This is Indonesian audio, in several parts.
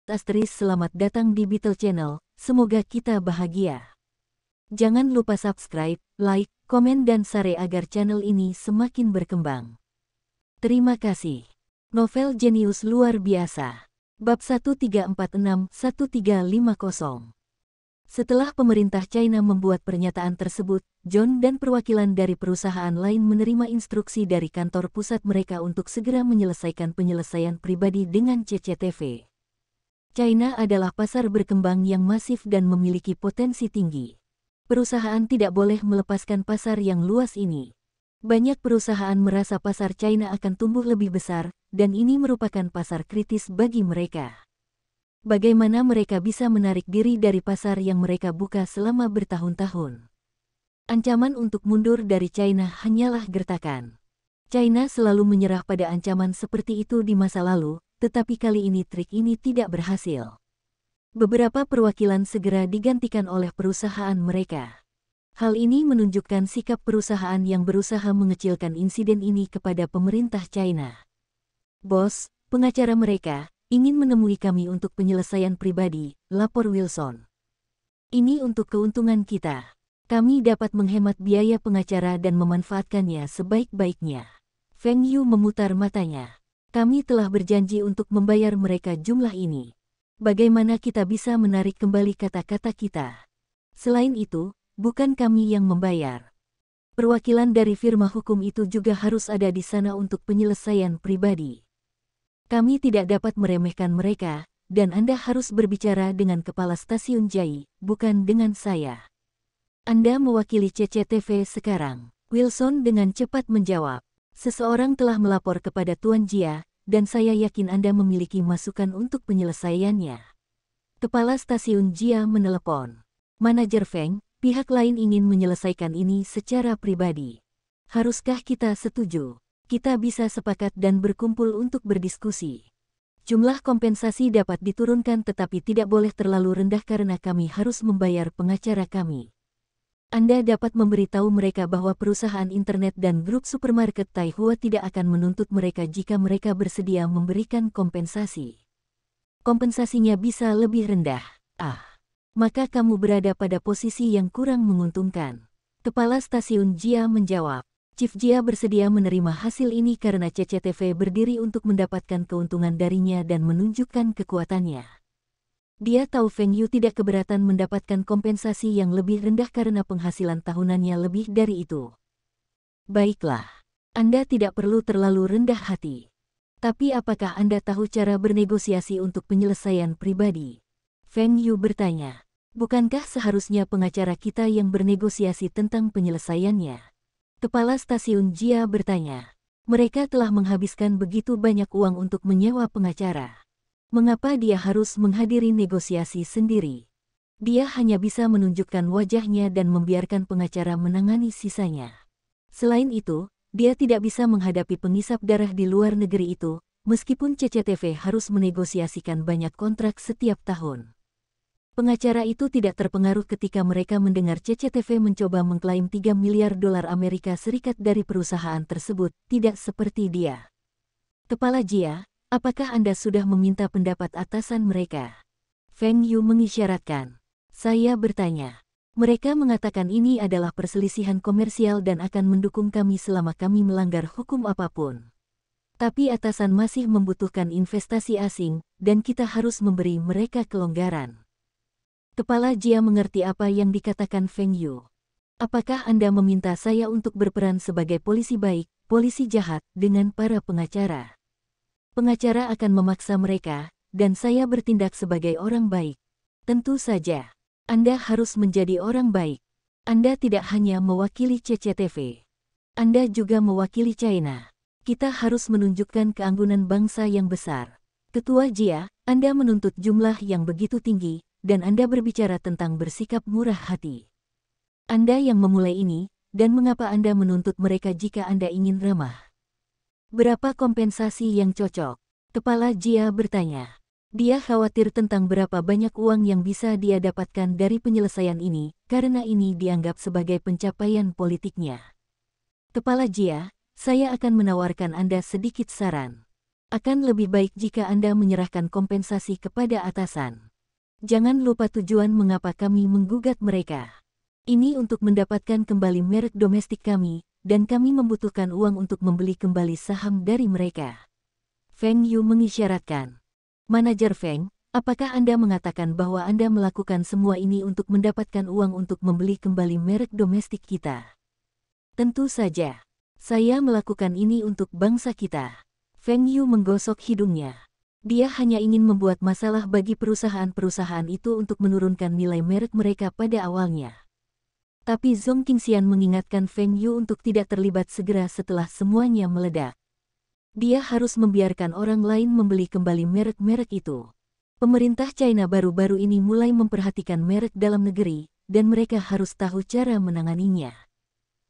Asteris, selamat datang di Beetle Channel, semoga kita bahagia. Jangan lupa subscribe, like, komen dan share agar channel ini semakin berkembang. Terima kasih. Novel jenius luar biasa. Bab 1346-1350. Setelah pemerintah China membuat pernyataan tersebut, John dan perwakilan dari perusahaan lain menerima instruksi dari kantor pusat mereka untuk segera menyelesaikan penyelesaian pribadi dengan CCTV. China adalah pasar berkembang yang masif dan memiliki potensi tinggi. Perusahaan tidak boleh melepaskan pasar yang luas ini. Banyak perusahaan merasa pasar China akan tumbuh lebih besar, dan ini merupakan pasar kritis bagi mereka. Bagaimana mereka bisa menarik diri dari pasar yang mereka buka selama bertahun-tahun? Ancaman untuk mundur dari China hanyalah gertakan. China selalu menyerah pada ancaman seperti itu di masa lalu, tetapi kali ini trik ini tidak berhasil. Beberapa perwakilan segera digantikan oleh perusahaan mereka. Hal ini menunjukkan sikap perusahaan yang berusaha mengecilkan insiden ini kepada pemerintah China. Bos, pengacara mereka ingin menemui kami untuk penyelesaian pribadi, lapor Wilson. Ini untuk keuntungan kita. Kami dapat menghemat biaya pengacara dan memanfaatkannya sebaik-baiknya. Feng Yu memutar matanya. Kami telah berjanji untuk membayar mereka jumlah ini. Bagaimana kita bisa menarik kembali kata-kata kita? Selain itu, bukan kami yang membayar. Perwakilan dari firma hukum itu juga harus ada di sana untuk penyelesaian pribadi. Kami tidak dapat meremehkan mereka, dan Anda harus berbicara dengan kepala stasiun Jai, bukan dengan saya. Anda mewakili CCTV sekarang. Wilson dengan cepat menjawab. Seseorang telah melapor kepada Tuan Jia, dan saya yakin Anda memiliki masukan untuk penyelesaiannya. Kepala stasiun Jia menelepon. Manajer Feng, pihak lain ingin menyelesaikan ini secara pribadi. Haruskah kita setuju? Kita bisa sepakat dan berkumpul untuk berdiskusi. Jumlah kompensasi dapat diturunkan tetapi tidak boleh terlalu rendah karena kami harus membayar pengacara kami. Anda dapat memberitahu mereka bahwa perusahaan internet dan grup supermarket Taihua tidak akan menuntut mereka jika mereka bersedia memberikan kompensasi. Kompensasinya bisa lebih rendah. Maka kamu berada pada posisi yang kurang menguntungkan. Kepala stasiun Jia menjawab. Chief Jia bersedia menerima hasil ini karena CCTV berdiri untuk mendapatkan keuntungan darinya dan menunjukkan kekuatannya. Dia tahu Feng Yu tidak keberatan mendapatkan kompensasi yang lebih rendah karena penghasilan tahunannya lebih dari itu. Baiklah, Anda tidak perlu terlalu rendah hati. Tapi apakah Anda tahu cara bernegosiasi untuk penyelesaian pribadi? Feng Yu bertanya. Bukankah seharusnya pengacara kita yang bernegosiasi tentang penyelesaiannya? Kepala stasiun Jia bertanya. Mereka telah menghabiskan begitu banyak uang untuk menyewa pengacara. Mengapa dia harus menghadiri negosiasi sendiri? Dia hanya bisa menunjukkan wajahnya dan membiarkan pengacara menangani sisanya. Selain itu, dia tidak bisa menghadapi pengisap darah di luar negeri itu, meskipun CCTV harus menegosiasikan banyak kontrak setiap tahun. Pengacara itu tidak terpengaruh ketika mereka mendengar CCTV mencoba mengklaim 3 miliar dolar Amerika Serikat dari perusahaan tersebut, tidak seperti dia. Kepala Jia, apakah Anda sudah meminta pendapat atasan mereka? Feng Yu mengisyaratkan. Saya bertanya. Mereka mengatakan ini adalah perselisihan komersial dan akan mendukung kami selama kami melanggar hukum apapun. Tapi atasan masih membutuhkan investasi asing, dan kita harus memberi mereka kelonggaran. Kepala Jia mengerti apa yang dikatakan Feng Yu. Apakah Anda meminta saya untuk berperan sebagai polisi baik, polisi jahat, dengan para pengacara? Pengacara akan memaksa mereka, dan saya bertindak sebagai orang baik. Tentu saja, Anda harus menjadi orang baik. Anda tidak hanya mewakili CCTV. Anda juga mewakili China. Kita harus menunjukkan keanggunan bangsa yang besar. Ketua Jia, Anda menuntut jumlah yang begitu tinggi, dan Anda berbicara tentang bersikap murah hati. Anda yang memulai ini, dan mengapa Anda menuntut mereka jika Anda ingin ramah? Berapa kompensasi yang cocok? Kepala Jia bertanya. Dia khawatir tentang berapa banyak uang yang bisa dia dapatkan dari penyelesaian ini, karena ini dianggap sebagai pencapaian politiknya. Kepala Jia, saya akan menawarkan Anda sedikit saran. Akan lebih baik jika Anda menyerahkan kompensasi kepada atasan. Jangan lupa tujuan mengapa kami menggugat mereka. Ini untuk mendapatkan kembali merek domestik kami, dan kami membutuhkan uang untuk membeli kembali saham dari mereka. Feng Yu mengisyaratkan. Manajer Feng, apakah Anda mengatakan bahwa Anda melakukan semua ini untuk mendapatkan uang untuk membeli kembali merek domestik kita? Tentu saja. Saya melakukan ini untuk bangsa kita. Feng Yu menggosok hidungnya. Dia hanya ingin membuat masalah bagi perusahaan-perusahaan itu untuk menurunkan nilai merek mereka pada awalnya. Tapi Zhong Qingxian mengingatkan Feng Yu untuk tidak terlibat segera setelah semuanya meledak. Dia harus membiarkan orang lain membeli kembali merek-merek itu. Pemerintah China baru-baru ini mulai memperhatikan merek dalam negeri, dan mereka harus tahu cara menanganinya.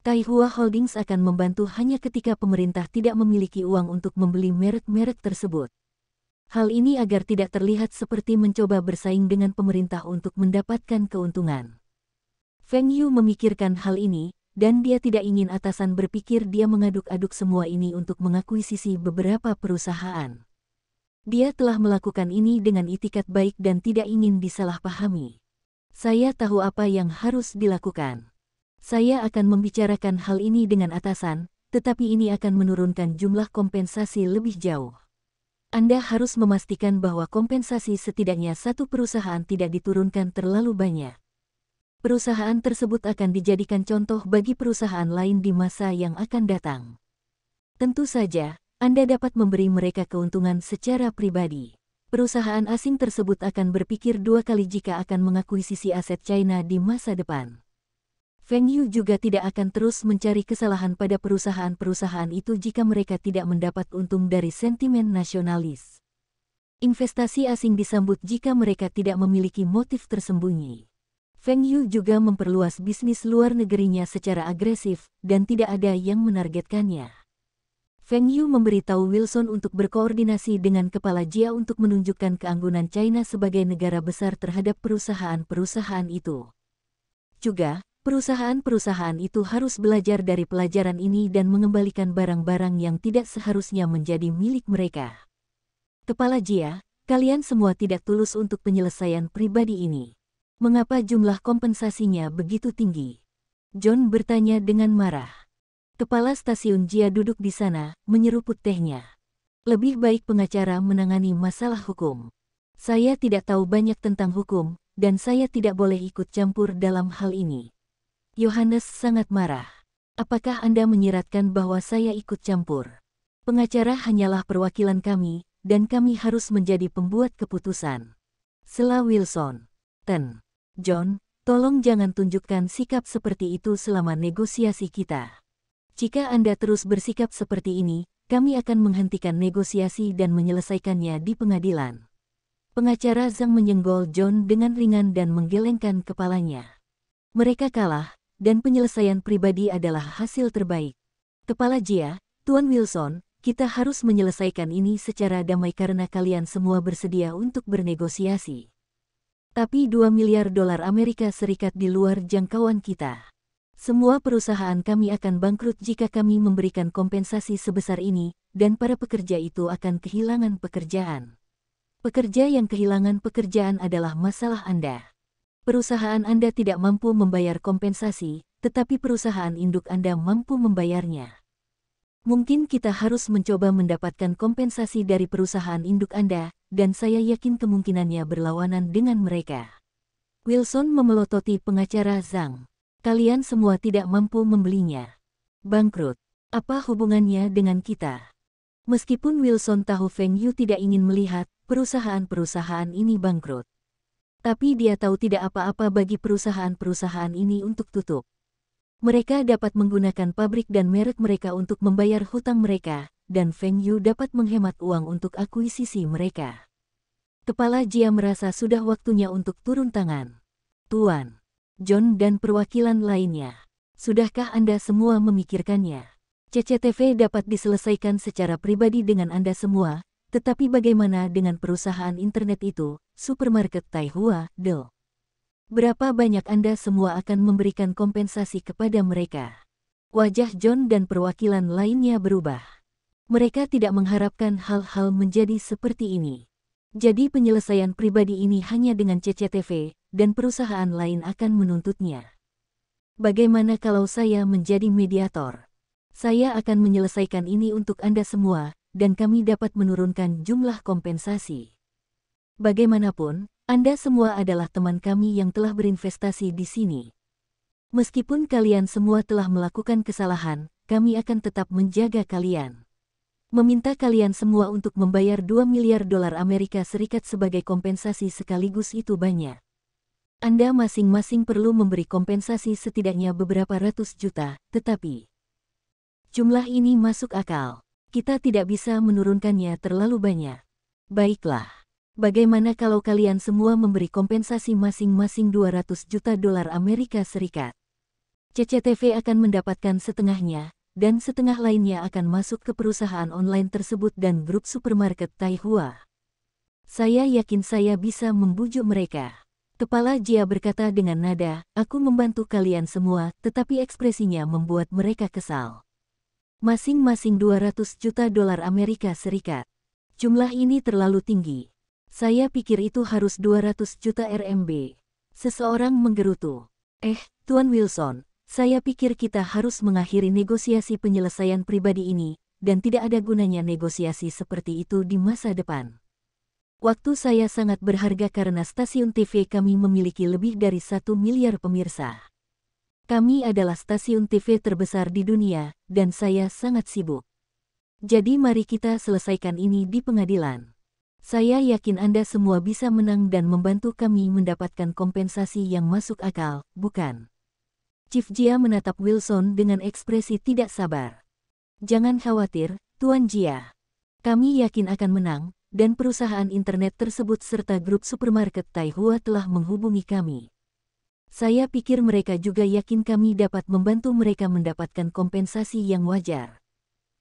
Taihua Holdings akan membantu hanya ketika pemerintah tidak memiliki uang untuk membeli merek-merek tersebut. Hal ini agar tidak terlihat seperti mencoba bersaing dengan pemerintah untuk mendapatkan keuntungan. Feng Yu memikirkan hal ini, dan dia tidak ingin atasan berpikir dia mengaduk-aduk semua ini untuk mengakuisisi beberapa perusahaan. Dia telah melakukan ini dengan itikat baik dan tidak ingin disalahpahami. Saya tahu apa yang harus dilakukan. Saya akan membicarakan hal ini dengan atasan, tetapi ini akan menurunkan jumlah kompensasi lebih jauh. Anda harus memastikan bahwa kompensasi setidaknya satu perusahaan tidak diturunkan terlalu banyak. Perusahaan tersebut akan dijadikan contoh bagi perusahaan lain di masa yang akan datang. Tentu saja, Anda dapat memberi mereka keuntungan secara pribadi. Perusahaan asing tersebut akan berpikir dua kali jika akan mengakuisisi aset China di masa depan. Feng Yu juga tidak akan terus mencari kesalahan pada perusahaan-perusahaan itu jika mereka tidak mendapat untung dari sentimen nasionalis. Investasi asing disambut jika mereka tidak memiliki motif tersembunyi. Feng Yu juga memperluas bisnis luar negerinya secara agresif, dan tidak ada yang menargetkannya. Feng Yu memberitahu Wilson untuk berkoordinasi dengan Kepala Jia untuk menunjukkan keanggunan China sebagai negara besar terhadap perusahaan-perusahaan itu. Juga, perusahaan-perusahaan itu harus belajar dari pelajaran ini dan mengembalikan barang-barang yang tidak seharusnya menjadi milik mereka. Kepala Jia, kalian semua tidak tulus untuk penyelesaian pribadi ini. Mengapa jumlah kompensasinya begitu tinggi? John bertanya dengan marah. Kepala stasiun Jia duduk di sana, menyeruput tehnya. Lebih baik pengacara menangani masalah hukum. Saya tidak tahu banyak tentang hukum, dan saya tidak boleh ikut campur dalam hal ini. Yohanes sangat marah. Apakah Anda menyiratkan bahwa saya ikut campur? Pengacara hanyalah perwakilan kami, dan kami harus menjadi pembuat keputusan. Sela Wilson. John, tolong jangan tunjukkan sikap seperti itu selama negosiasi kita. Jika Anda terus bersikap seperti ini, kami akan menghentikan negosiasi dan menyelesaikannya di pengadilan. Pengacara Zhang menyenggol John dengan ringan dan menggelengkan kepalanya. Mereka kalah, dan penyelesaian pribadi adalah hasil terbaik. Kepala Jia, Tuan Wilson, kita harus menyelesaikan ini secara damai karena kalian semua bersedia untuk bernegosiasi. Tapi 2 miliar dolar Amerika Serikat di luar jangkauan kita. Semua perusahaan kami akan bangkrut jika kami memberikan kompensasi sebesar ini, dan para pekerja itu akan kehilangan pekerjaan. Pekerja yang kehilangan pekerjaan adalah masalah Anda. Perusahaan Anda tidak mampu membayar kompensasi, tetapi perusahaan induk Anda mampu membayarnya. Mungkin kita harus mencoba mendapatkan kompensasi dari perusahaan induk Anda, dan saya yakin kemungkinannya berlawanan dengan mereka. Wilson memelototi pengacara Zhang. Kalian semua tidak mampu membelinya. Bangkrut. Apa hubungannya dengan kita? Meskipun Wilson tahu Feng Yu tidak ingin melihat perusahaan-perusahaan ini bangkrut. Tapi dia tahu tidak apa-apa bagi perusahaan-perusahaan ini untuk tutup. Mereka dapat menggunakan pabrik dan merek mereka untuk membayar hutang mereka, dan Feng Yu dapat menghemat uang untuk akuisisi mereka. Kepala Jia merasa sudah waktunya untuk turun tangan. Tuan John dan perwakilan lainnya, sudahkah Anda semua memikirkannya? CCTV dapat diselesaikan secara pribadi dengan Anda semua, tetapi bagaimana dengan perusahaan internet itu, supermarket Taihua, Del? Berapa banyak Anda semua akan memberikan kompensasi kepada mereka? Wajah John dan perwakilan lainnya berubah. Mereka tidak mengharapkan hal-hal menjadi seperti ini. Jadi penyelesaian pribadi ini hanya dengan CCTV, dan perusahaan lain akan menuntutnya. Bagaimana kalau saya menjadi mediator? Saya akan menyelesaikan ini untuk Anda semua, dan kami dapat menurunkan jumlah kompensasi. Bagaimanapun, Anda semua adalah teman kami yang telah berinvestasi di sini. Meskipun kalian semua telah melakukan kesalahan, kami akan tetap menjaga kalian. Meminta kalian semua untuk membayar 2 miliar dolar Amerika Serikat sebagai kompensasi sekaligus itu banyak. Anda masing-masing perlu memberi kompensasi setidaknya beberapa ratus juta, tetapi jumlah ini masuk akal. Kita tidak bisa menurunkannya terlalu banyak. Baiklah. Bagaimana kalau kalian semua memberi kompensasi masing-masing 200 juta dolar Amerika Serikat? CCTV akan mendapatkan setengahnya, dan setengah lainnya akan masuk ke perusahaan online tersebut dan grup supermarket Taihua. Saya yakin saya bisa membujuk mereka. Kepala Jia berkata dengan nada, aku membantu kalian semua, tetapi ekspresinya membuat mereka kesal. Masing-masing 200 juta dolar Amerika Serikat. Jumlah ini terlalu tinggi. Saya pikir itu harus 200 juta RMB. Seseorang menggerutu. Tuan Wilson, saya pikir kita harus mengakhiri negosiasi penyelesaian pribadi ini, dan tidak ada gunanya negosiasi seperti itu di masa depan. Waktu saya sangat berharga karena stasiun TV kami memiliki lebih dari 1 miliar pemirsa. Kami adalah stasiun TV terbesar di dunia, dan saya sangat sibuk. Jadi mari kita selesaikan ini di pengadilan. Saya yakin Anda semua bisa menang dan membantu kami mendapatkan kompensasi yang masuk akal, bukan? Chief Jia menatap Wilson dengan ekspresi tidak sabar. Jangan khawatir, Tuan Jia. Kami yakin akan menang, dan perusahaan internet tersebut serta grup supermarket Taihua telah menghubungi kami. Saya pikir mereka juga yakin kami dapat membantu mereka mendapatkan kompensasi yang wajar.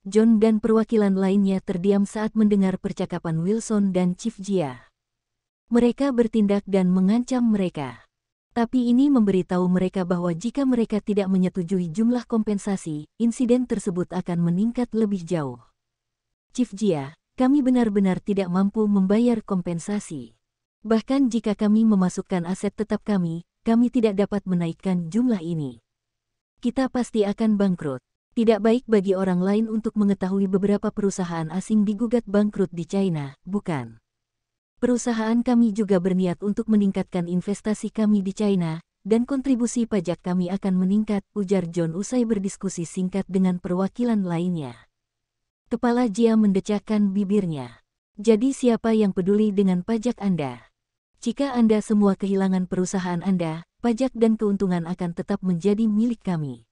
John dan perwakilan lainnya terdiam saat mendengar percakapan Wilson dan Chief Jia. Mereka bertindak dan mengancam mereka. Tapi ini memberitahu mereka bahwa jika mereka tidak menyetujui jumlah kompensasi, insiden tersebut akan meningkat lebih jauh. Chief Jia, kami benar-benar tidak mampu membayar kompensasi. Bahkan jika kami memasukkan aset tetap kami tidak dapat menaikkan jumlah ini. Kita pasti akan bangkrut. Tidak baik bagi orang lain untuk mengetahui beberapa perusahaan asing digugat bangkrut di China, bukan? Perusahaan kami juga berniat untuk meningkatkan investasi kami di China, dan kontribusi pajak kami akan meningkat, ujar John usai berdiskusi singkat dengan perwakilan lainnya. Kepala Jia mendecakkan bibirnya. Jadi siapa yang peduli dengan pajak Anda? Jika Anda semua kehilangan perusahaan Anda, pajak dan keuntungan akan tetap menjadi milik kami.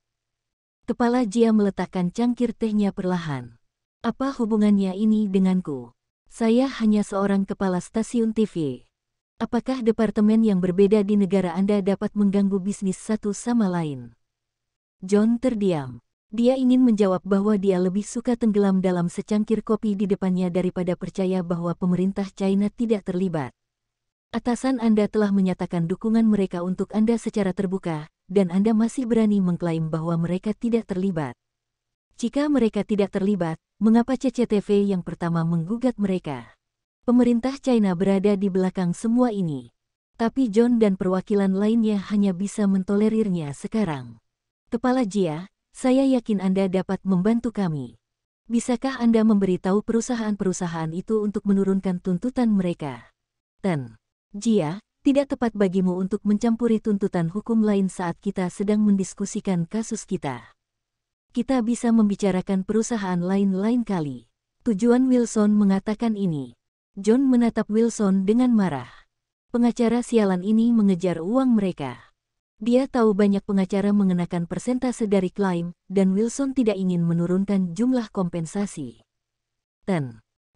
Kepala Jia meletakkan cangkir tehnya perlahan. Apa hubungannya ini denganku? Saya hanya seorang kepala stasiun TV. Apakah departemen yang berbeda di negara Anda dapat mengganggu bisnis satu sama lain? John terdiam. Dia ingin menjawab bahwa dia lebih suka tenggelam dalam secangkir kopi di depannya daripada percaya bahwa pemerintah China tidak terlibat. Atasan Anda telah menyatakan dukungan mereka untuk Anda secara terbuka, dan Anda masih berani mengklaim bahwa mereka tidak terlibat. Jika mereka tidak terlibat, mengapa CCTV yang pertama menggugat mereka? Pemerintah China berada di belakang semua ini. Tapi John dan perwakilan lainnya hanya bisa mentolerirnya sekarang. Kepala Jia, saya yakin Anda dapat membantu kami. Bisakah Anda memberitahu perusahaan-perusahaan itu untuk menurunkan tuntutan mereka? Jia, tidak tepat bagimu untuk mencampuri tuntutan hukum lain saat kita sedang mendiskusikan kasus kita. Kita bisa membicarakan perusahaan lain lain kali. Tujuan Wilson mengatakan ini. John menatap Wilson dengan marah. Pengacara sialan ini mengejar uang mereka. Dia tahu banyak pengacara mengenakan persentase dari klaim, dan Wilson tidak ingin menurunkan jumlah kompensasi.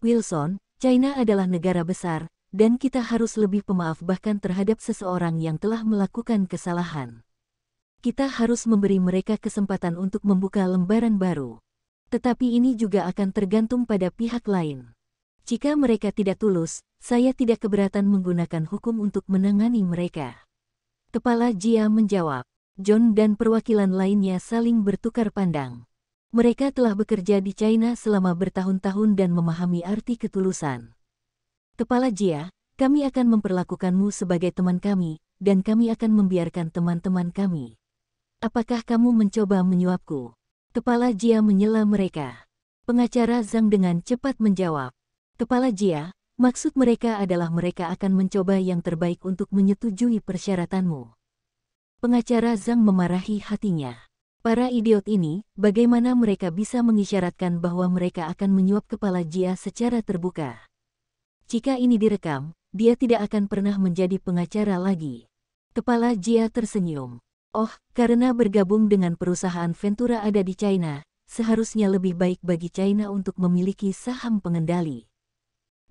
Wilson, China adalah negara besar, dan kita harus lebih pemaaf bahkan terhadap seseorang yang telah melakukan kesalahan. Kita harus memberi mereka kesempatan untuk membuka lembaran baru. Tetapi ini juga akan tergantung pada pihak lain. Jika mereka tidak tulus, saya tidak keberatan menggunakan hukum untuk menangani mereka. Kepala Jia menjawab. John dan perwakilan lainnya saling bertukar pandang. Mereka telah bekerja di China selama bertahun-tahun dan memahami arti ketulusan. Kepala Jia, kami akan memperlakukanmu sebagai teman kami, dan kami akan membiarkan teman-teman kami. Apakah kamu mencoba menyuapku? Kepala Jia menyela mereka. Pengacara Zhang dengan cepat menjawab. Kepala Jia, maksud mereka adalah mereka akan mencoba yang terbaik untuk menyetujui persyaratanmu. Pengacara Zhang memarahi hatinya. Para idiot ini, bagaimana mereka bisa mengisyaratkan bahwa mereka akan menyuap Kepala Jia secara terbuka? Jika ini direkam, dia tidak akan pernah menjadi pengacara lagi. Kepala Jia tersenyum. Oh, karena bergabung dengan perusahaan Ventura ada di China, seharusnya lebih baik bagi China untuk memiliki saham pengendali.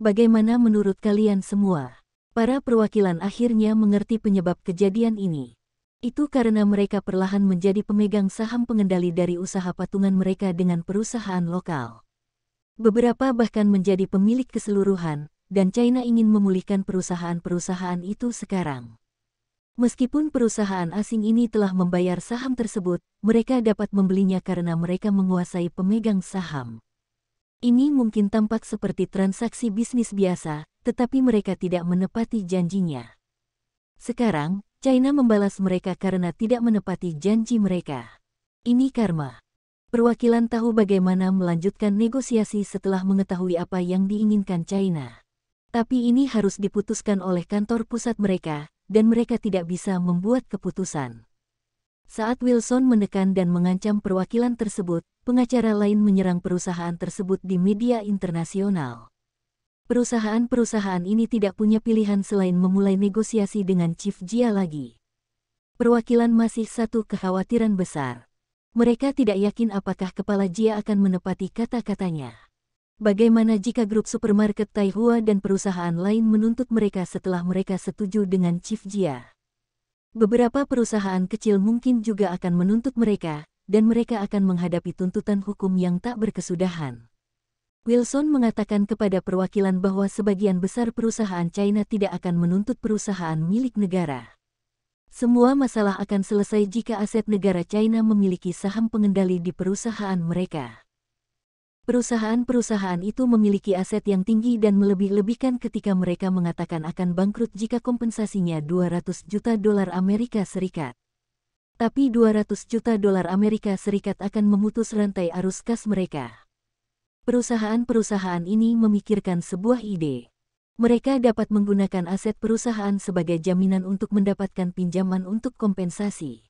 Bagaimana menurut kalian semua? Para perwakilan akhirnya mengerti penyebab kejadian ini. Itu karena mereka perlahan menjadi pemegang saham pengendali dari usaha patungan mereka dengan perusahaan lokal. Beberapa bahkan menjadi pemilik keseluruhan, dan China ingin memulihkan perusahaan-perusahaan itu sekarang. Meskipun perusahaan asing ini telah membayar saham tersebut, mereka dapat membelinya karena mereka menguasai pemegang saham. Ini mungkin tampak seperti transaksi bisnis biasa, tetapi mereka tidak menepati janjinya. Sekarang, China membalas mereka karena tidak menepati janji mereka. Ini karma. Perwakilan tahu bagaimana melanjutkan negosiasi setelah mengetahui apa yang diinginkan China. Tapi ini harus diputuskan oleh kantor pusat mereka, dan mereka tidak bisa membuat keputusan. Saat Wilson menekan dan mengancam perwakilan tersebut, pengacara lain menyerang perusahaan tersebut di media internasional. Perusahaan-perusahaan ini tidak punya pilihan selain memulai negosiasi dengan Chief Jia lagi. Perwakilan masih satu kekhawatiran besar. Mereka tidak yakin apakah Kepala Jia akan menepati kata-katanya. Bagaimana jika grup supermarket Taihua dan perusahaan lain menuntut mereka setelah mereka setuju dengan Chief Jia? Beberapa perusahaan kecil mungkin juga akan menuntut mereka, dan mereka akan menghadapi tuntutan hukum yang tak berkesudahan. Wilson mengatakan kepada perwakilan bahwa sebagian besar perusahaan China tidak akan menuntut perusahaan milik negara. Semua masalah akan selesai jika aset negara China memiliki saham pengendali di perusahaan mereka. Perusahaan-perusahaan itu memiliki aset yang tinggi dan melebih-lebihkan ketika mereka mengatakan akan bangkrut jika kompensasinya $200 juta Amerika Serikat. Tapi $200 juta Amerika Serikat akan memutus rantai arus kas mereka. Perusahaan-perusahaan ini memikirkan sebuah ide. Mereka dapat menggunakan aset perusahaan sebagai jaminan untuk mendapatkan pinjaman untuk kompensasi.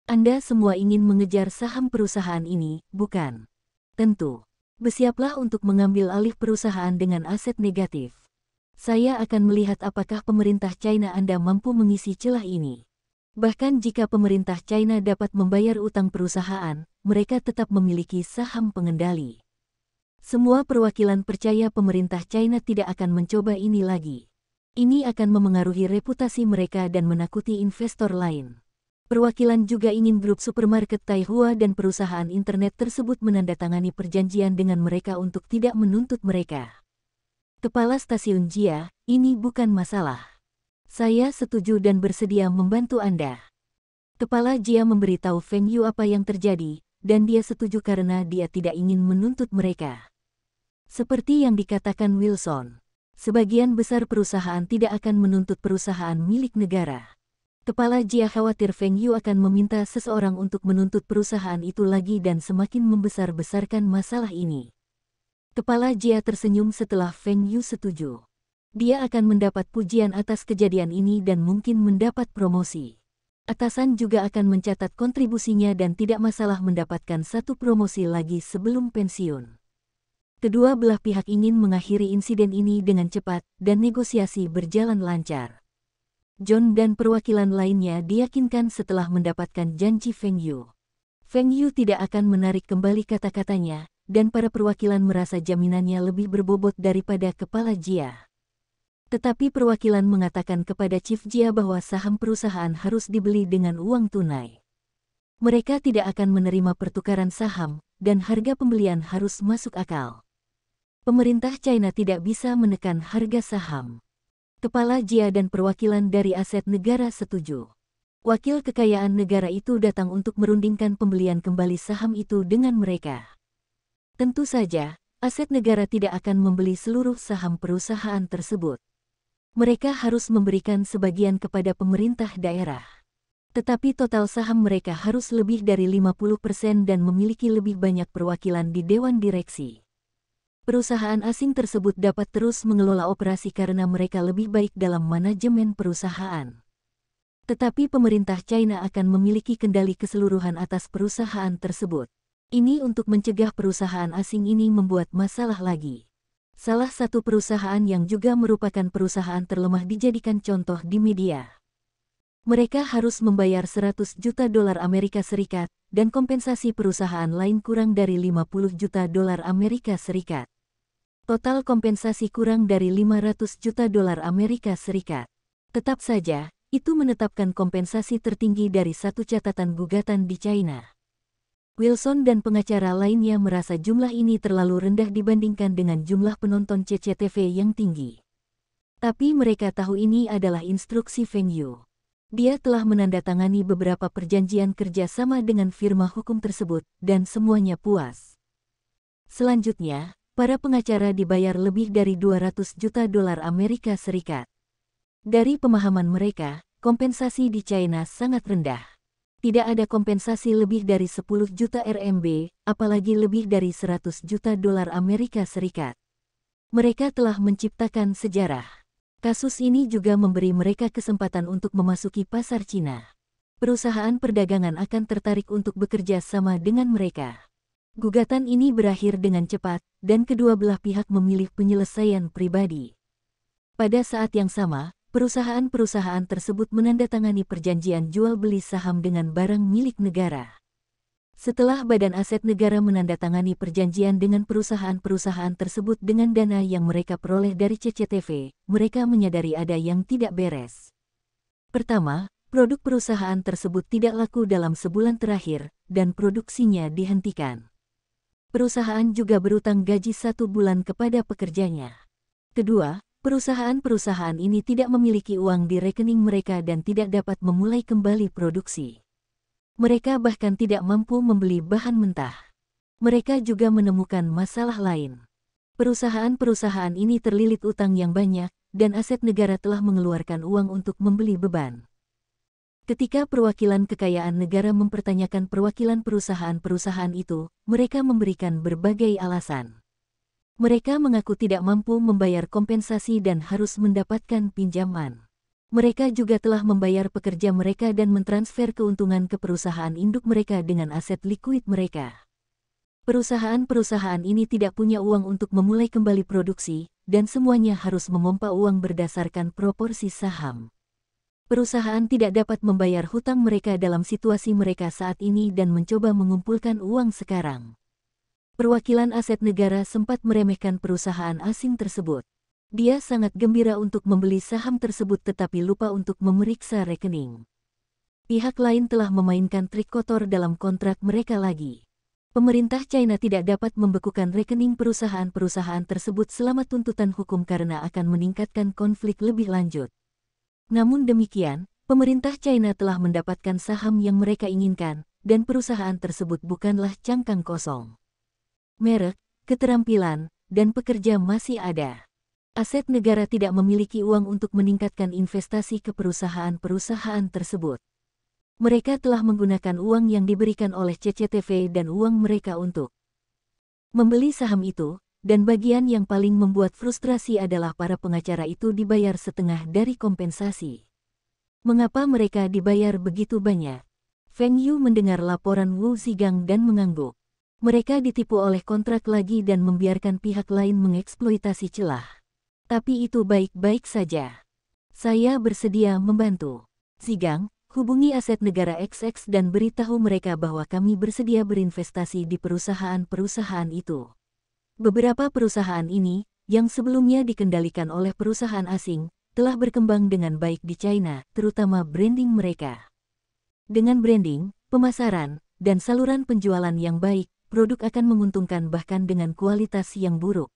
Anda semua ingin mengejar saham perusahaan ini, bukan? Tentu. Bersiaplah untuk mengambil alih perusahaan dengan aset negatif. Saya akan melihat apakah pemerintah China Anda mampu mengisi celah ini. Bahkan jika pemerintah China dapat membayar utang perusahaan, mereka tetap memiliki saham pengendali. Semua perwakilan percaya pemerintah China tidak akan mencoba ini lagi. Ini akan memengaruhi reputasi mereka dan menakuti investor lain. Perwakilan juga ingin grup supermarket Taihua dan perusahaan internet tersebut menandatangani perjanjian dengan mereka untuk tidak menuntut mereka. Kepala Stasiun Jia, ini bukan masalah. Saya setuju dan bersedia membantu Anda. Kepala Jia memberitahu Feng Yu apa yang terjadi, dan dia setuju karena dia tidak ingin menuntut mereka. Seperti yang dikatakan Wilson, sebagian besar perusahaan tidak akan menuntut perusahaan milik negara. Kepala Jia khawatir Feng Yu akan meminta seseorang untuk menuntut perusahaan itu lagi dan semakin membesar-besarkan masalah ini. Kepala Jia tersenyum setelah Feng Yu setuju. Dia akan mendapat pujian atas kejadian ini dan mungkin mendapat promosi. Atasan juga akan mencatat kontribusinya dan tidak masalah mendapatkan satu promosi lagi sebelum pensiun. Kedua belah pihak ingin mengakhiri insiden ini dengan cepat dan negosiasi berjalan lancar. John dan perwakilan lainnya diyakinkan setelah mendapatkan janji Feng Yu. Feng Yu tidak akan menarik kembali kata-katanya, dan para perwakilan merasa jaminannya lebih berbobot daripada Kepala Jia. Tetapi perwakilan mengatakan kepada Chief Jia bahwa saham perusahaan harus dibeli dengan uang tunai. Mereka tidak akan menerima pertukaran saham, dan harga pembelian harus masuk akal. Pemerintah China tidak bisa menekan harga saham. Kepala Jia dan perwakilan dari aset negara setuju. Wakil kekayaan negara itu datang untuk merundingkan pembelian kembali saham itu dengan mereka. Tentu saja, aset negara tidak akan membeli seluruh saham perusahaan tersebut. Mereka harus memberikan sebagian kepada pemerintah daerah. Tetapi total saham mereka harus lebih dari 50% dan memiliki lebih banyak perwakilan di dewan direksi. Perusahaan asing tersebut dapat terus mengelola operasi karena mereka lebih baik dalam manajemen perusahaan. Tetapi pemerintah China akan memiliki kendali keseluruhan atas perusahaan tersebut. Ini untuk mencegah perusahaan asing ini membuat masalah lagi. Salah satu perusahaan yang juga merupakan perusahaan terlemah dijadikan contoh di media. Mereka harus membayar 100 juta dolar Amerika Serikat, dan kompensasi perusahaan lain kurang dari 50 juta dolar Amerika Serikat. Total kompensasi kurang dari 500 juta dolar Amerika Serikat. Tetap saja, itu menetapkan kompensasi tertinggi dari satu catatan gugatan di China. Wilson dan pengacara lainnya merasa jumlah ini terlalu rendah dibandingkan dengan jumlah penonton CCTV yang tinggi. Tapi mereka tahu ini adalah instruksi Feng Yu. Dia telah menandatangani beberapa perjanjian kerja sama dengan firma hukum tersebut, dan semuanya puas. Selanjutnya, para pengacara dibayar lebih dari 200 juta dolar Amerika Serikat. Dari pemahaman mereka, kompensasi di China sangat rendah. Tidak ada kompensasi lebih dari 10 juta RMB, apalagi lebih dari 100 juta dolar Amerika Serikat. Mereka telah menciptakan sejarah. Kasus ini juga memberi mereka kesempatan untuk memasuki pasar Cina. Perusahaan perdagangan akan tertarik untuk bekerja sama dengan mereka. Gugatan ini berakhir dengan cepat, dan kedua belah pihak memilih penyelesaian pribadi. Pada saat yang sama, perusahaan-perusahaan tersebut menandatangani perjanjian jual-beli saham dengan barang milik negara. Setelah Badan Aset Negara menandatangani perjanjian dengan perusahaan-perusahaan tersebut dengan dana yang mereka peroleh dari CCTV, mereka menyadari ada yang tidak beres. Pertama, produk perusahaan tersebut tidak laku dalam sebulan terakhir, dan produksinya dihentikan. Perusahaan juga berutang gaji 1 bulan kepada pekerjanya. Kedua, perusahaan-perusahaan ini tidak memiliki uang di rekening mereka dan tidak dapat memulai kembali produksi. Mereka bahkan tidak mampu membeli bahan mentah. Mereka juga menemukan masalah lain. Perusahaan-perusahaan ini terlilit utang yang banyak, dan aset negara telah mengeluarkan uang untuk membeli beban. Ketika perwakilan kekayaan negara mempertanyakan perwakilan perusahaan-perusahaan itu, mereka memberikan berbagai alasan. Mereka mengaku tidak mampu membayar kompensasi dan harus mendapatkan pinjaman. Mereka juga telah membayar pekerja mereka dan mentransfer keuntungan ke perusahaan induk mereka dengan aset likuid mereka. Perusahaan-perusahaan ini tidak punya uang untuk memulai kembali produksi, dan semuanya harus memompa uang berdasarkan proporsi saham. Perusahaan tidak dapat membayar hutang mereka dalam situasi mereka saat ini dan mencoba mengumpulkan uang sekarang. Perwakilan aset negara sempat meremehkan perusahaan asing tersebut. Dia sangat gembira untuk membeli saham tersebut tetapi lupa untuk memeriksa rekening. Pihak lain telah memainkan trik kotor dalam kontrak mereka lagi. Pemerintah China tidak dapat membekukan rekening perusahaan-perusahaan tersebut selama tuntutan hukum karena akan meningkatkan konflik lebih lanjut. Namun demikian, pemerintah China telah mendapatkan saham yang mereka inginkan, dan perusahaan tersebut bukanlah cangkang kosong. Merek, keterampilan, dan pekerja masih ada. Aset negara tidak memiliki uang untuk meningkatkan investasi ke perusahaan-perusahaan tersebut. Mereka telah menggunakan uang yang diberikan oleh CCTV dan uang mereka untuk membeli saham itu, dan bagian yang paling membuat frustrasi adalah para pengacara itu dibayar setengah dari kompensasi. Mengapa mereka dibayar begitu banyak? Feng Yu mendengar laporan Wu Zigang dan mengangguk. Mereka ditipu oleh kontrak lagi dan membiarkan pihak lain mengeksploitasi celah. Tapi itu baik-baik saja. Saya bersedia membantu. Zigang, hubungi aset negara XX dan beritahu mereka bahwa kami bersedia berinvestasi di perusahaan-perusahaan itu. Beberapa perusahaan ini, yang sebelumnya dikendalikan oleh perusahaan asing, telah berkembang dengan baik di China, terutama branding mereka. Dengan branding, pemasaran, dan saluran penjualan yang baik, produk akan menguntungkan bahkan dengan kualitas yang buruk.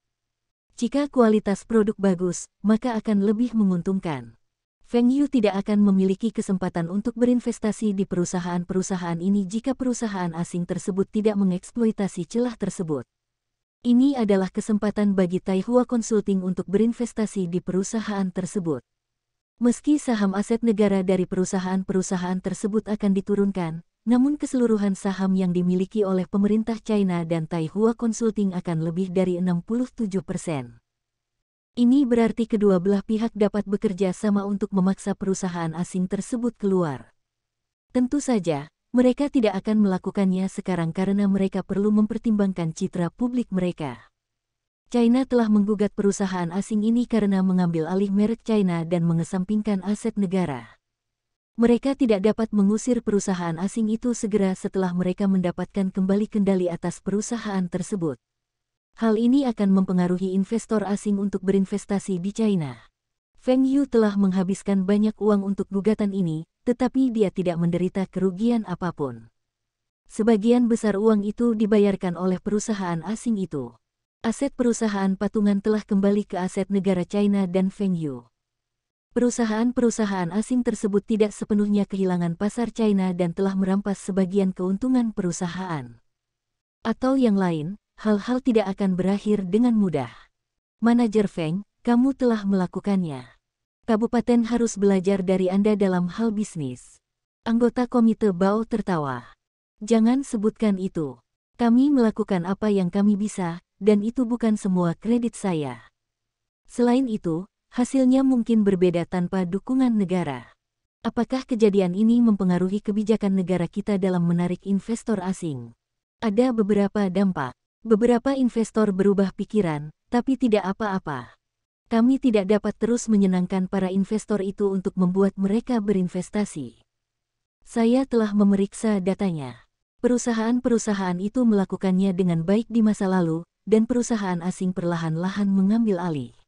Jika kualitas produk bagus, maka akan lebih menguntungkan. Feng Yu tidak akan memiliki kesempatan untuk berinvestasi di perusahaan-perusahaan ini jika perusahaan asing tersebut tidak mengeksploitasi celah tersebut. Ini adalah kesempatan bagi Taihua Consulting untuk berinvestasi di perusahaan tersebut. Meski saham aset negara dari perusahaan-perusahaan tersebut akan diturunkan, namun keseluruhan saham yang dimiliki oleh pemerintah China dan Taihua Consulting akan lebih dari 67%. Ini berarti kedua belah pihak dapat bekerja sama untuk memaksa perusahaan asing tersebut keluar. Tentu saja, mereka tidak akan melakukannya sekarang karena mereka perlu mempertimbangkan citra publik mereka. China telah menggugat perusahaan asing ini karena mengambil alih merek China dan mengesampingkan aset negara. Mereka tidak dapat mengusir perusahaan asing itu segera setelah mereka mendapatkan kembali kendali atas perusahaan tersebut. Hal ini akan mempengaruhi investor asing untuk berinvestasi di China. Feng Yu telah menghabiskan banyak uang untuk gugatan ini, tetapi dia tidak menderita kerugian apapun. Sebagian besar uang itu dibayarkan oleh perusahaan asing itu. Aset perusahaan patungan telah kembali ke aset negara China dan Feng Yu. Perusahaan-perusahaan asing tersebut tidak sepenuhnya kehilangan pasar China dan telah merampas sebagian keuntungan perusahaan. Atau yang lain, hal-hal tidak akan berakhir dengan mudah. Manajer Feng, kamu telah melakukannya. Kabupaten harus belajar dari Anda dalam hal bisnis. Anggota Komite Bao tertawa. Jangan sebutkan itu. Kami melakukan apa yang kami bisa, dan itu bukan semua kredit saya. Selain itu, hasilnya mungkin berbeda tanpa dukungan negara. Apakah kejadian ini mempengaruhi kebijakan negara kita dalam menarik investor asing? Ada beberapa dampak. Beberapa investor berubah pikiran, tapi tidak apa-apa. Kami tidak dapat terus menyenangkan para investor itu untuk membuat mereka berinvestasi. Saya telah memeriksa datanya. Perusahaan-perusahaan itu melakukannya dengan baik di masa lalu, dan perusahaan asing perlahan-lahan mengambil alih.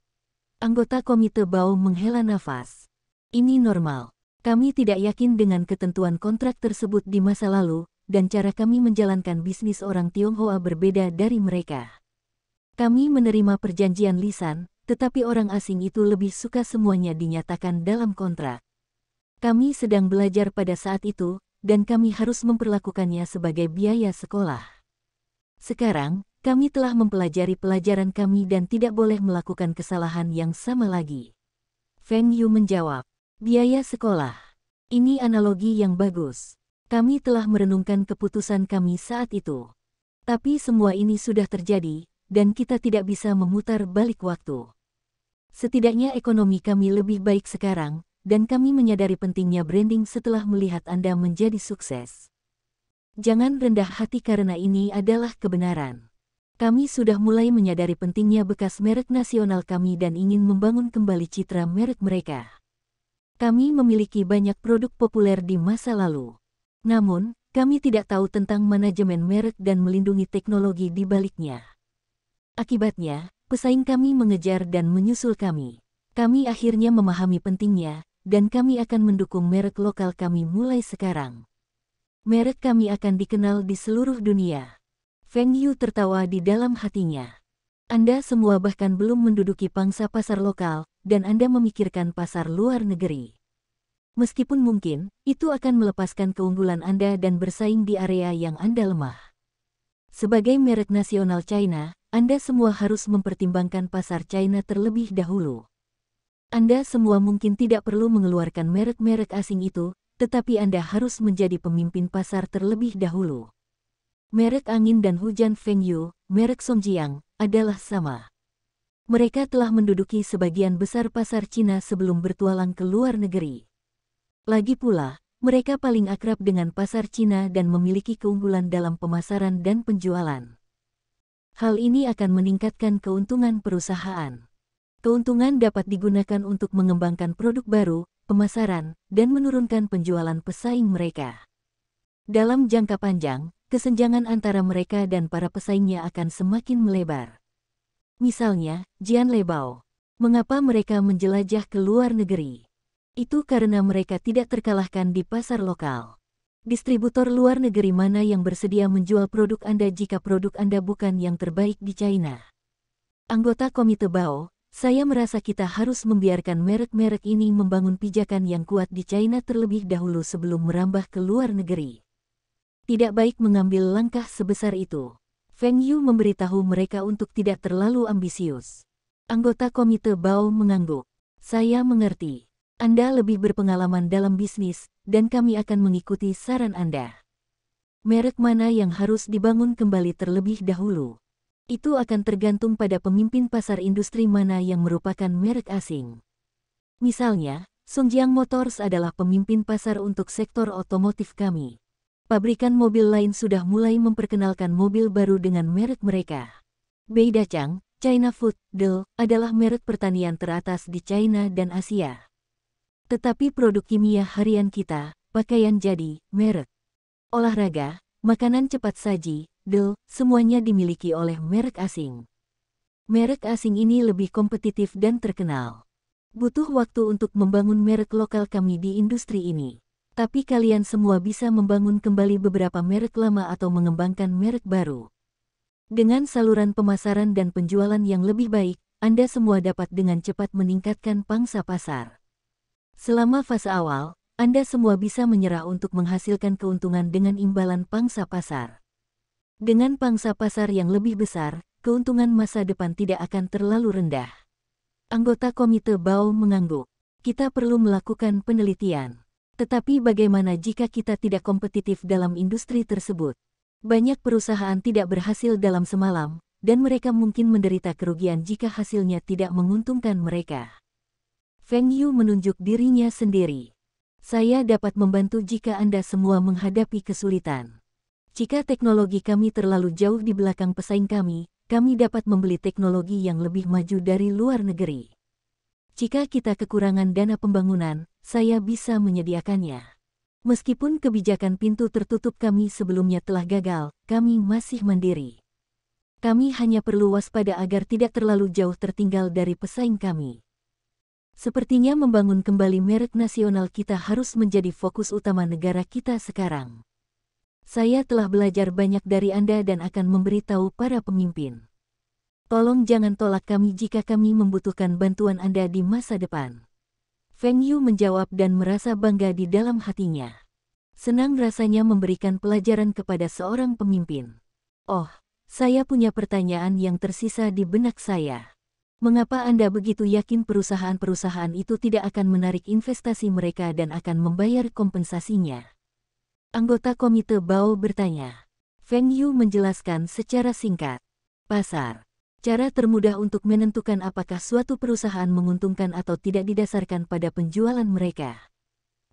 Anggota Komite Bao menghela nafas. Ini normal. Kami tidak yakin dengan ketentuan kontrak tersebut di masa lalu, dan cara kami menjalankan bisnis orang Tionghoa berbeda dari mereka. Kami menerima perjanjian lisan, tetapi orang asing itu lebih suka semuanya dinyatakan dalam kontrak. Kami sedang belajar pada saat itu, dan kami harus memperlakukannya sebagai biaya sekolah. Sekarang, kami telah mempelajari pelajaran kami dan tidak boleh melakukan kesalahan yang sama lagi. Feng Yu menjawab, biaya sekolah. Ini analogi yang bagus. Kami telah merenungkan keputusan kami saat itu. Tapi semua ini sudah terjadi, dan kita tidak bisa memutar balik waktu. Setidaknya ekonomi kami lebih baik sekarang, dan kami menyadari pentingnya branding setelah melihat Anda menjadi sukses. Jangan rendah hati karena ini adalah kebenaran. Kami sudah mulai menyadari pentingnya bekas merek nasional kami dan ingin membangun kembali citra merek mereka. Kami memiliki banyak produk populer di masa lalu. Namun, kami tidak tahu tentang manajemen merek dan melindungi teknologi di baliknya. Akibatnya, pesaing kami mengejar dan menyusul kami. Kami akhirnya memahami pentingnya, dan kami akan mendukung merek lokal kami mulai sekarang. Merek kami akan dikenal di seluruh dunia. Feng Yu tertawa di dalam hatinya. Anda semua bahkan belum menduduki pangsa pasar lokal, dan Anda memikirkan pasar luar negeri. Meskipun mungkin, itu akan melepaskan keunggulan Anda dan bersaing di area yang Anda lemah. Sebagai merek nasional China, Anda semua harus mempertimbangkan pasar China terlebih dahulu. Anda semua mungkin tidak perlu mengeluarkan merek-merek asing itu, tetapi Anda harus menjadi pemimpin pasar terlebih dahulu. Merek angin dan hujan Feng Yu, merek Songjiang, adalah sama. Mereka telah menduduki sebagian besar pasar Cina sebelum bertualang ke luar negeri. Lagi pula, mereka paling akrab dengan pasar Cina dan memiliki keunggulan dalam pemasaran dan penjualan. Hal ini akan meningkatkan keuntungan perusahaan. Keuntungan dapat digunakan untuk mengembangkan produk baru, pemasaran, dan menurunkan penjualan pesaing mereka. Dalam jangka panjang, kesenjangan antara mereka dan para pesaingnya akan semakin melebar. Misalnya, Jian Lebao. Mengapa mereka menjelajah ke luar negeri? Itu karena mereka tidak terkalahkan di pasar lokal. Distributor luar negeri mana yang bersedia menjual produk Anda jika produk Anda bukan yang terbaik di China? Anggota Komite Bao, Saya merasa kita harus membiarkan merek-merek ini membangun pijakan yang kuat di China terlebih dahulu sebelum merambah ke luar negeri. Tidak baik mengambil langkah sebesar itu. Feng Yu memberitahu mereka untuk tidak terlalu ambisius. Anggota komite Bao mengangguk. Saya mengerti. Anda lebih berpengalaman dalam bisnis, dan kami akan mengikuti saran Anda. Merek mana yang harus dibangun kembali terlebih dahulu? Itu akan tergantung pada pemimpin pasar industri mana yang merupakan merek asing. Misalnya, Sungjiang Motors adalah pemimpin pasar untuk sektor otomotif kami. Pabrikan mobil lain sudah mulai memperkenalkan mobil baru dengan merek mereka. Beidachang, China Food, Dell, adalah merek pertanian teratas di China dan Asia. Tetapi produk kimia harian kita, pakaian jadi, merek olahraga, makanan cepat saji, Dell, semuanya dimiliki oleh merek asing. Merek asing ini lebih kompetitif dan terkenal. Butuh waktu untuk membangun merek lokal kami di industri ini. Tapi kalian semua bisa membangun kembali beberapa merek lama atau mengembangkan merek baru. Dengan saluran pemasaran dan penjualan yang lebih baik, Anda semua dapat dengan cepat meningkatkan pangsa pasar. Selama fase awal, Anda semua bisa menyerah untuk menghasilkan keuntungan dengan imbalan pangsa pasar. Dengan pangsa pasar yang lebih besar, keuntungan masa depan tidak akan terlalu rendah. Anggota komite Bao mengangguk. Kita perlu melakukan penelitian. Tetapi bagaimana jika kita tidak kompetitif dalam industri tersebut? Banyak perusahaan tidak berhasil dalam semalam, dan mereka mungkin menderita kerugian jika hasilnya tidak menguntungkan mereka. Feng Yu menunjuk dirinya sendiri. Saya dapat membantu jika Anda semua menghadapi kesulitan. Jika teknologi kami terlalu jauh di belakang pesaing kami dapat membeli teknologi yang lebih maju dari luar negeri. Jika kita kekurangan dana pembangunan, saya bisa menyediakannya. Meskipun kebijakan pintu tertutup kami sebelumnya telah gagal, kami masih mandiri. Kami hanya perlu waspada agar tidak terlalu jauh tertinggal dari pesaing kami. Sepertinya membangun kembali merek nasional kita harus menjadi fokus utama negara kita sekarang. Saya telah belajar banyak dari Anda dan akan memberitahu para pemimpin. Tolong jangan tolak kami jika kami membutuhkan bantuan Anda di masa depan. Feng Yu menjawab dan merasa bangga di dalam hatinya. Senang rasanya memberikan pelajaran kepada seorang pemimpin. Oh, saya punya pertanyaan yang tersisa di benak saya. Mengapa Anda begitu yakin perusahaan-perusahaan itu tidak akan menarik investasi mereka dan akan membayar kompensasinya? Anggota komite Bao bertanya. Feng Yu menjelaskan secara singkat. Pasar. Cara termudah untuk menentukan apakah suatu perusahaan menguntungkan atau tidak didasarkan pada penjualan mereka.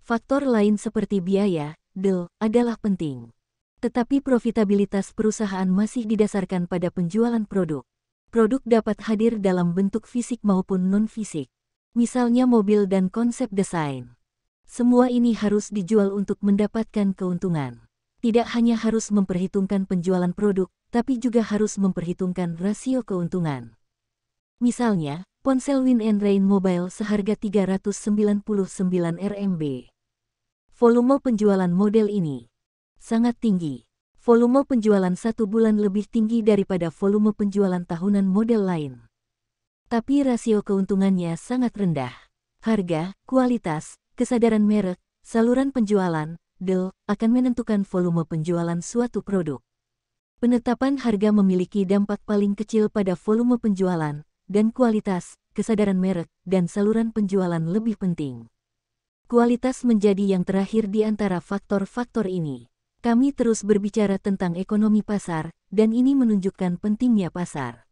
Faktor lain seperti biaya, Dell, adalah penting. Tetapi profitabilitas perusahaan masih didasarkan pada penjualan produk. Produk dapat hadir dalam bentuk fisik maupun non-fisik. Misalnya mobil dan konsep desain. Semua ini harus dijual untuk mendapatkan keuntungan. Tidak hanya harus memperhitungkan penjualan produk, tapi juga harus memperhitungkan rasio keuntungan. Misalnya, ponsel Win & Rain Mobile seharga 399 RMB. Volume penjualan model ini sangat tinggi. Volume penjualan 1 bulan lebih tinggi daripada volume penjualan tahunan model lain. Tapi rasio keuntungannya sangat rendah. Harga, kualitas, kesadaran merek, saluran penjualan, Dell, akan menentukan volume penjualan suatu produk. Penetapan harga memiliki dampak paling kecil pada volume penjualan, dan kualitas, kesadaran merek, dan saluran penjualan lebih penting. Kualitas menjadi yang terakhir di antara faktor-faktor ini. Kami terus berbicara tentang ekonomi pasar, dan ini menunjukkan pentingnya pasar.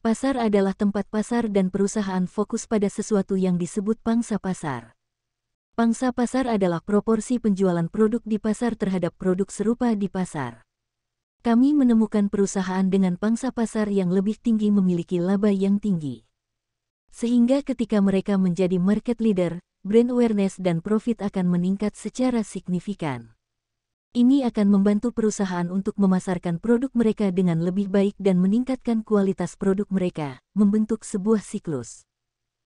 Pasar adalah tempat pasar dan perusahaan fokus pada sesuatu yang disebut pangsa pasar. Pangsa pasar adalah proporsi penjualan produk di pasar terhadap produk serupa di pasar. Kami menemukan perusahaan dengan pangsa pasar yang lebih tinggi memiliki laba yang tinggi. Sehingga ketika mereka menjadi market leader, brand awareness dan profit akan meningkat secara signifikan. Ini akan membantu perusahaan untuk memasarkan produk mereka dengan lebih baik dan meningkatkan kualitas produk mereka, membentuk sebuah siklus.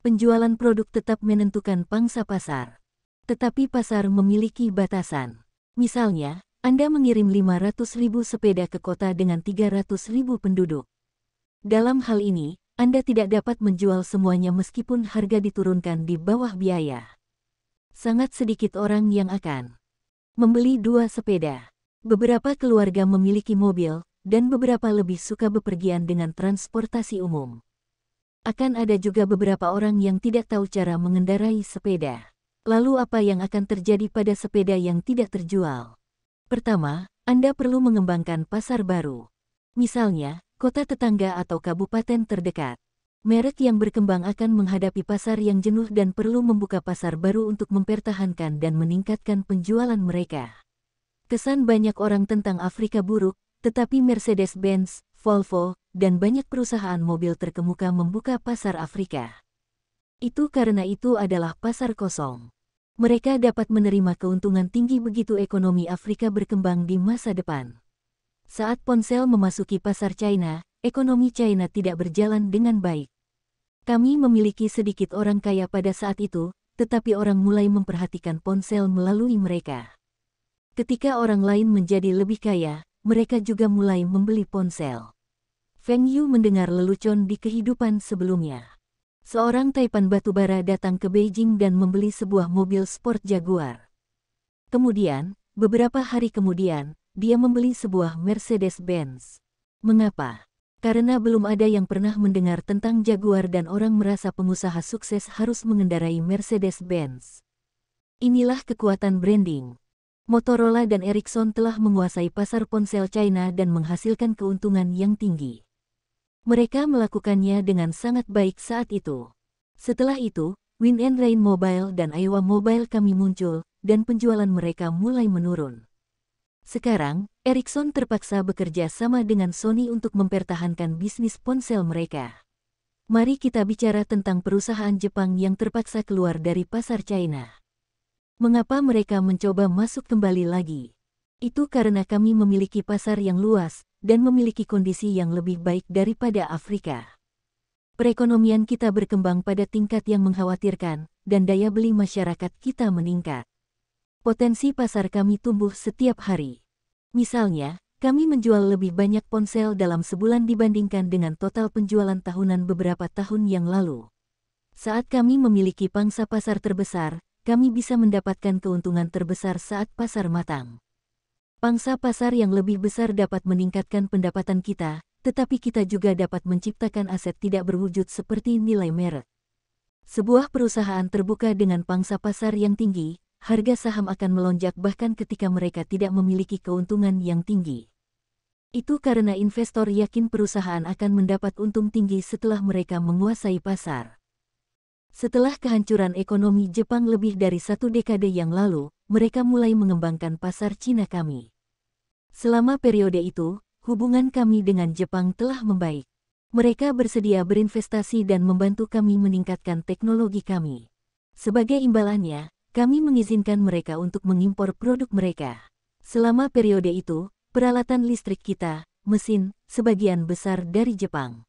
Penjualan produk tetap menentukan pangsa pasar. Tetapi pasar memiliki batasan. Misalnya, Anda mengirim 500.000 sepeda ke kota dengan 300.000 penduduk. Dalam hal ini, Anda tidak dapat menjual semuanya meskipun harga diturunkan di bawah biaya. Sangat sedikit orang yang akan membeli 2 sepeda. Beberapa keluarga memiliki mobil, dan beberapa lebih suka bepergian dengan transportasi umum. Akan ada juga beberapa orang yang tidak tahu cara mengendarai sepeda. Lalu apa yang akan terjadi pada sepeda yang tidak terjual? Pertama, Anda perlu mengembangkan pasar baru. Misalnya, kota tetangga atau kabupaten terdekat. Merek yang berkembang akan menghadapi pasar yang jenuh dan perlu membuka pasar baru untuk mempertahankan dan meningkatkan penjualan mereka. Kesan banyak orang tentang Afrika buruk, tetapi Mercedes-Benz, Volvo, dan banyak perusahaan mobil terkemuka membuka pasar Afrika. Itu karena itu adalah pasar kosong. Mereka dapat menerima keuntungan tinggi begitu ekonomi Afrika berkembang di masa depan. Saat ponsel memasuki pasar China, ekonomi China tidak berjalan dengan baik. Kami memiliki sedikit orang kaya pada saat itu, tetapi orang mulai memperhatikan ponsel melalui mereka. Ketika orang lain menjadi lebih kaya, mereka juga mulai membeli ponsel. Feng Yu mendengar lelucon di kehidupan sebelumnya. Seorang taipan batubara datang ke Beijing dan membeli sebuah mobil sport Jaguar. Kemudian, beberapa hari kemudian, dia membeli sebuah Mercedes-Benz. Mengapa? Karena belum ada yang pernah mendengar tentang Jaguar dan orang merasa pengusaha sukses harus mengendarai Mercedes-Benz. Inilah kekuatan branding. Motorola dan Ericsson telah menguasai pasar ponsel China dan menghasilkan keuntungan yang tinggi. Mereka melakukannya dengan sangat baik saat itu. Setelah itu, Win and Rain Mobile dan Aiwa Mobile kami muncul, dan penjualan mereka mulai menurun. Sekarang, Ericsson terpaksa bekerja sama dengan Sony untuk mempertahankan bisnis ponsel mereka. Mari kita bicara tentang perusahaan Jepang yang terpaksa keluar dari pasar China. Mengapa mereka mencoba masuk kembali lagi? Itu karena kami memiliki pasar yang luas dan memiliki kondisi yang lebih baik daripada Afrika. Perekonomian kita berkembang pada tingkat yang mengkhawatirkan, dan daya beli masyarakat kita meningkat. Potensi pasar kami tumbuh setiap hari. Misalnya, kami menjual lebih banyak ponsel dalam sebulan dibandingkan dengan total penjualan tahunan beberapa tahun yang lalu. Saat kami memiliki pangsa pasar terbesar, kami bisa mendapatkan keuntungan terbesar saat pasar matang. Pangsa pasar yang lebih besar dapat meningkatkan pendapatan kita, tetapi kita juga dapat menciptakan aset tidak berwujud seperti nilai merek. Sebuah perusahaan terbuka dengan pangsa pasar yang tinggi, harga saham akan melonjak bahkan ketika mereka tidak memiliki keuntungan yang tinggi. Itu karena investor yakin perusahaan akan mendapat untung tinggi setelah mereka menguasai pasar. Setelah kehancuran ekonomi Jepang lebih dari 1 dekade yang lalu, mereka mulai mengembangkan pasar Cina kami. Selama periode itu, hubungan kami dengan Jepang telah membaik. Mereka bersedia berinvestasi dan membantu kami meningkatkan teknologi kami. Sebagai imbalannya, kami mengizinkan mereka untuk mengimpor produk mereka. Selama periode itu, peralatan listrik kita, mesin, sebagian besar dari Jepang.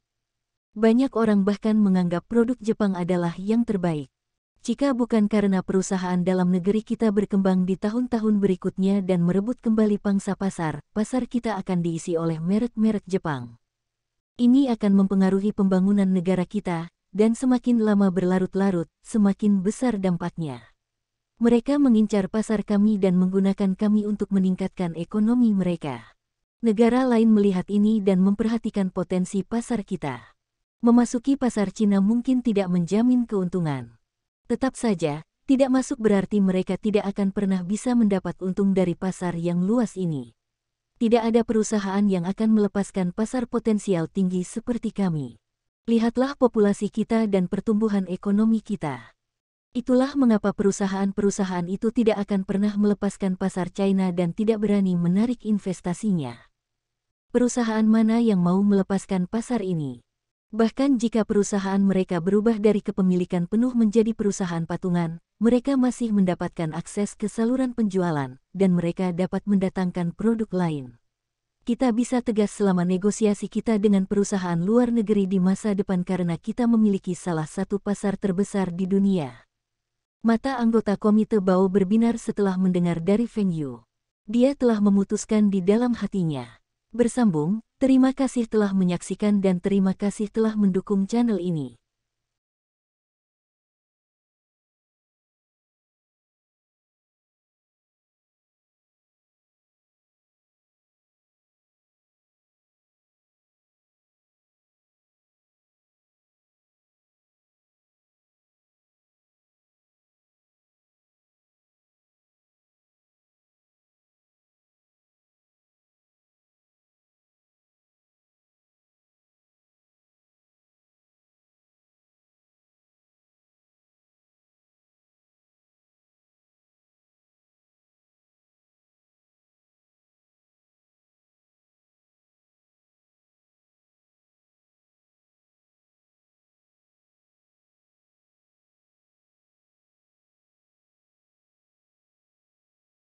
Banyak orang bahkan menganggap produk Jepang adalah yang terbaik. Jika bukan karena perusahaan dalam negeri kita berkembang di tahun-tahun berikutnya dan merebut kembali pangsa pasar, pasar kita akan diisi oleh merek-merek Jepang. Ini akan mempengaruhi pembangunan negara kita, dan semakin lama berlarut-larut, semakin besar dampaknya. Mereka mengincar pasar kami dan menggunakan kami untuk meningkatkan ekonomi mereka. Negara lain melihat ini dan memperhatikan potensi pasar kita. Memasuki pasar Cina mungkin tidak menjamin keuntungan. Tetap saja, tidak masuk berarti mereka tidak akan pernah bisa mendapat untung dari pasar yang luas ini. Tidak ada perusahaan yang akan melepaskan pasar potensial tinggi seperti kami. Lihatlah populasi kita dan pertumbuhan ekonomi kita. Itulah mengapa perusahaan-perusahaan itu tidak akan pernah melepaskan pasar China dan tidak berani menarik investasinya. Perusahaan mana yang mau melepaskan pasar ini? Bahkan jika perusahaan mereka berubah dari kepemilikan penuh menjadi perusahaan patungan, mereka masih mendapatkan akses ke saluran penjualan, dan mereka dapat mendatangkan produk lain. Kita bisa tegas selama negosiasi kita dengan perusahaan luar negeri di masa depan karena kita memiliki salah satu pasar terbesar di dunia. Mata anggota Komite Bao berbinar setelah mendengar dari Feng Yu. Dia telah memutuskan di dalam hatinya. Bersambung, terima kasih telah menyaksikan dan terima kasih telah mendukung channel ini.